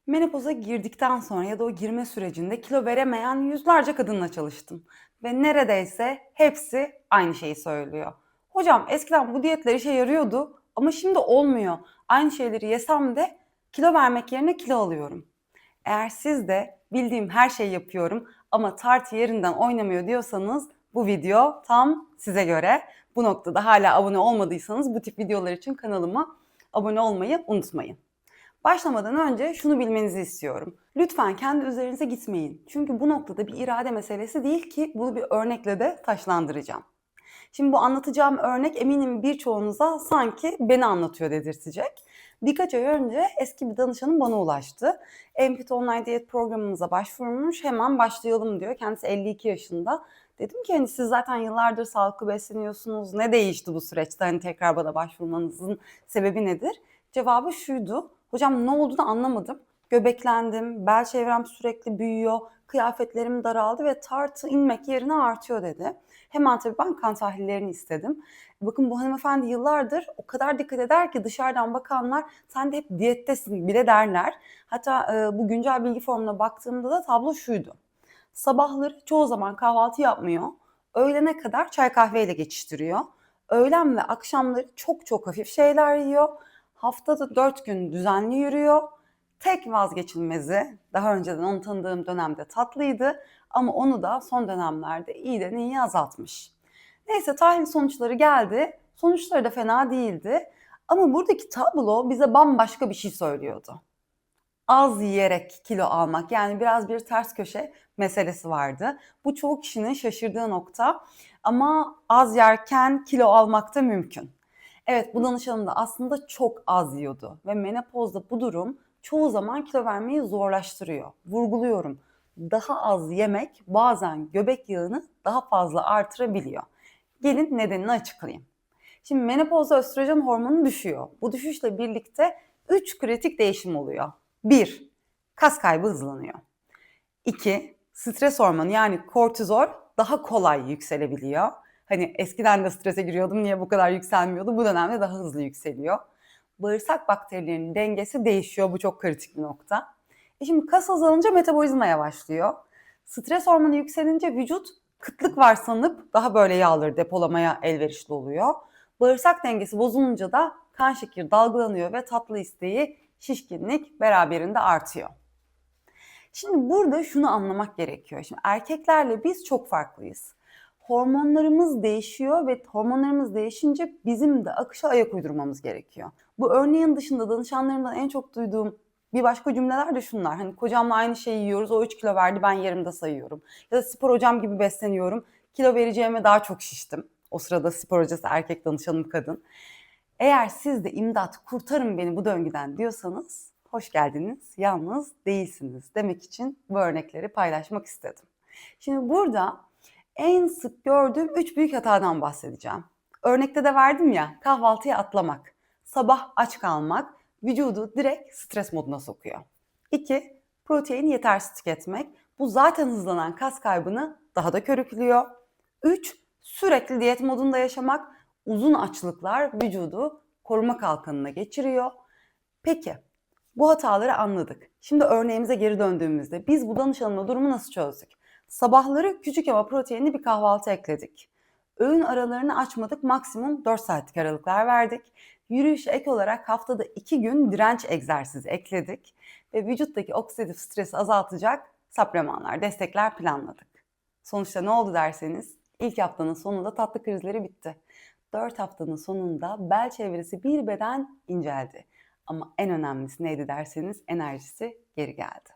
Menopoza girdikten sonra ya da o girme sürecinde kilo veremeyen yüzlerce kadınla çalıştım. Ve neredeyse hepsi aynı şeyi söylüyor. Hocam eskiden bu diyetler işe yarıyordu ama şimdi olmuyor. Aynı şeyleri yesem de kilo vermek yerine kilo alıyorum. Eğer siz de bildiğim her şeyi yapıyorum ama tartı yerinden oynamıyor diyorsanız bu video tam size göre. Bu noktada hala abone olmadıysanız bu tip videolar için kanalıma abone olmayı unutmayın. Başlamadan önce şunu bilmenizi istiyorum. Lütfen kendi üzerinize gitmeyin. Çünkü bu noktada bir irade meselesi değil ki bunu bir örnekle de taşlandıracağım. Şimdi bu anlatacağım örnek eminim birçoğunuza sanki beni anlatıyor dedirtecek. Birkaç ay önce eski bir danışanım bana ulaştı. Empit Online Diyet programımıza başvurmuş, hemen başlayalım diyor. Kendisi 52 yaşında. Dedim ki hani siz zaten yıllardır sağlıklı besleniyorsunuz. Ne değişti bu süreçte? Hani tekrar bana başvurmanızın sebebi nedir? Cevabı şuydu. Hocam ne olduğunu anlamadım. Göbeklendim, bel çevrem sürekli büyüyor, kıyafetlerim daraldı ve tartı inmek yerine artıyor dedi. Hemen tabii ben kan tahlillerini istedim. Bakın bu hanımefendi yıllardır o kadar dikkat eder ki dışarıdan bakanlar sen de hep diyettesin bile derler. Hatta bu güncel bilgi formuna baktığımda da tablo şuydu. Sabahları çoğu zaman kahvaltı yapmıyor. Öğlene kadar çay kahveyle geçiştiriyor. Öğlen ve akşamları çok çok hafif şeyler yiyor. Haftada 4 gün düzenli yürüyor. Tek vazgeçilmezi, daha önceden onu tanıdığım dönemde tatlıydı ama onu da son dönemlerde iyiden iyiye azaltmış. Neyse tahlil sonuçları geldi. Sonuçları da fena değildi. Ama buradaki tablo bize bambaşka bir şey söylüyordu. Az yiyerek kilo almak, yani biraz bir ters köşe meselesi vardı. Bu çoğu kişinin şaşırdığı nokta ama az yerken kilo almak da mümkün. Evet, bu danışanım da aslında çok az yiyordu ve menopozda bu durum çoğu zaman kilo vermeyi zorlaştırıyor. Vurguluyorum, daha az yemek bazen göbek yağını daha fazla artırabiliyor. Gelin nedenini açıklayayım. Şimdi menopozda östrojen hormonu düşüyor. Bu düşüşle birlikte 3 kritik değişim oluyor. 1. Kas kaybı hızlanıyor. 2. Stres hormonu yani kortizol daha kolay yükselebiliyor. Hani eskiden de strese giriyordum niye bu kadar yükselmiyordu? Bu dönemde daha hızlı yükseliyor. Bağırsak bakterilerinin dengesi değişiyor. Bu çok kritik bir nokta. Şimdi kas azalınca metabolizma yavaşlıyor. Stres hormonu yükselince vücut kıtlık var sanıp daha böyle yağları depolamaya elverişli oluyor. Bağırsak dengesi bozulunca da kan şekeri dalgalanıyor ve tatlı isteği, şişkinlik beraberinde artıyor. Şimdi burada şunu anlamak gerekiyor. Şimdi erkeklerle biz çok farklıyız. Hormonlarımız değişiyor ve hormonlarımız değişince bizim de akışa ayak uydurmamız gerekiyor. Bu örneğin dışında danışanlarımdan en çok duyduğum bir başka cümleler de şunlar. Hani kocamla aynı şeyi yiyoruz, o 3 kilo verdi, ben yarımda sayıyorum. Ya da spor hocam gibi besleniyorum, kilo vereceğime daha çok şiştim. O sırada spor hocası erkek, danışanım kadın. Eğer siz de imdat kurtarın beni bu döngüden diyorsanız hoş geldiniz, yalnız değilsiniz demek için bu örnekleri paylaşmak istedim. Şimdi burada en sık gördüğüm 3 büyük hatadan bahsedeceğim. Örnekte de verdim ya, kahvaltıya atlamak, sabah aç kalmak vücudu direkt stres moduna sokuyor. 2. Protein yetersiz tüketmek. Bu zaten hızlanan kas kaybını daha da körüklüyor. 3. Sürekli diyet modunda yaşamak uzun açlıklar vücudu koruma kalkanına geçiriyor. Peki bu hataları anladık. Şimdi örneğimize geri döndüğümüzde biz bu danışanımla durumu nasıl çözdük? Sabahları küçük ama proteinli bir kahvaltı ekledik. Öğün aralarını açmadık, maksimum 4 saatlik aralıklar verdik. Yürüyüşe ek olarak haftada 2 gün direnç egzersizi ekledik. Ve vücuttaki oksidatif stresi azaltacak supplemanlar, destekler planladık. Sonuçta ne oldu derseniz, ilk haftanın sonunda tatlı krizleri bitti. 4 haftanın sonunda bel çevresi bir beden inceldi. Ama en önemlisi neydi derseniz enerjisi geri geldi.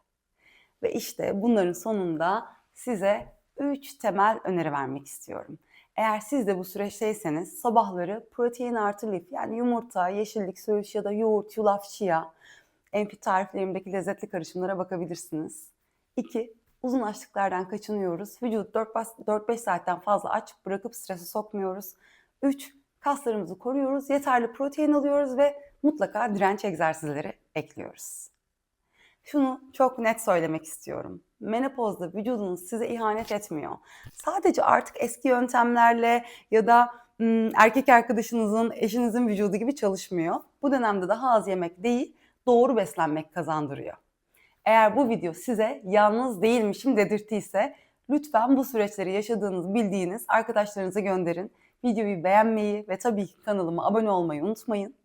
Ve işte bunların sonunda size 3 temel öneri vermek istiyorum. Eğer siz de bu süreçteyseniz sabahları protein artı lif yani yumurta, yeşillik, söğüş ya da yoğurt, yulaf, chia, Enfit tariflerimdeki lezzetli karışımlara bakabilirsiniz. 2. Uzun açlıklardan kaçınıyoruz. Vücudu 4-5 saatten fazla aç bırakıp strese sokmuyoruz. 3. Kaslarımızı koruyoruz, yeterli protein alıyoruz ve mutlaka direnç egzersizleri ekliyoruz. Şunu çok net söylemek istiyorum. Menopozda vücudunuz size ihanet etmiyor. Sadece artık eski yöntemlerle ya da erkek arkadaşınızın, eşinizin vücudu gibi çalışmıyor. Bu dönemde daha az yemek değil, doğru beslenmek kazandırıyor. Eğer bu video size yalnız değilmişim dedirttiyse lütfen bu süreçleri yaşadığınız, bildiğiniz arkadaşlarınıza gönderin. Videoyu beğenmeyi ve tabii ki kanalıma abone olmayı unutmayın.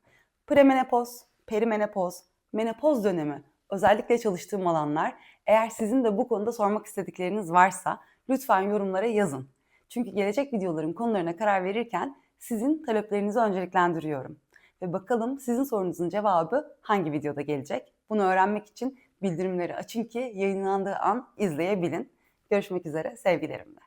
Premenopoz, perimenopoz, menopoz dönemi özellikle çalıştığım alanlar. Eğer sizin de bu konuda sormak istedikleriniz varsa lütfen yorumlara yazın. Çünkü gelecek videoların konularına karar verirken sizin taleplerinizi önceliklendiriyorum. Ve bakalım sizin sorunuzun cevabı hangi videoda gelecek? Bunu öğrenmek için bildirimleri açın ki yayınlandığı an izleyebilin. Görüşmek üzere sevgilerimle.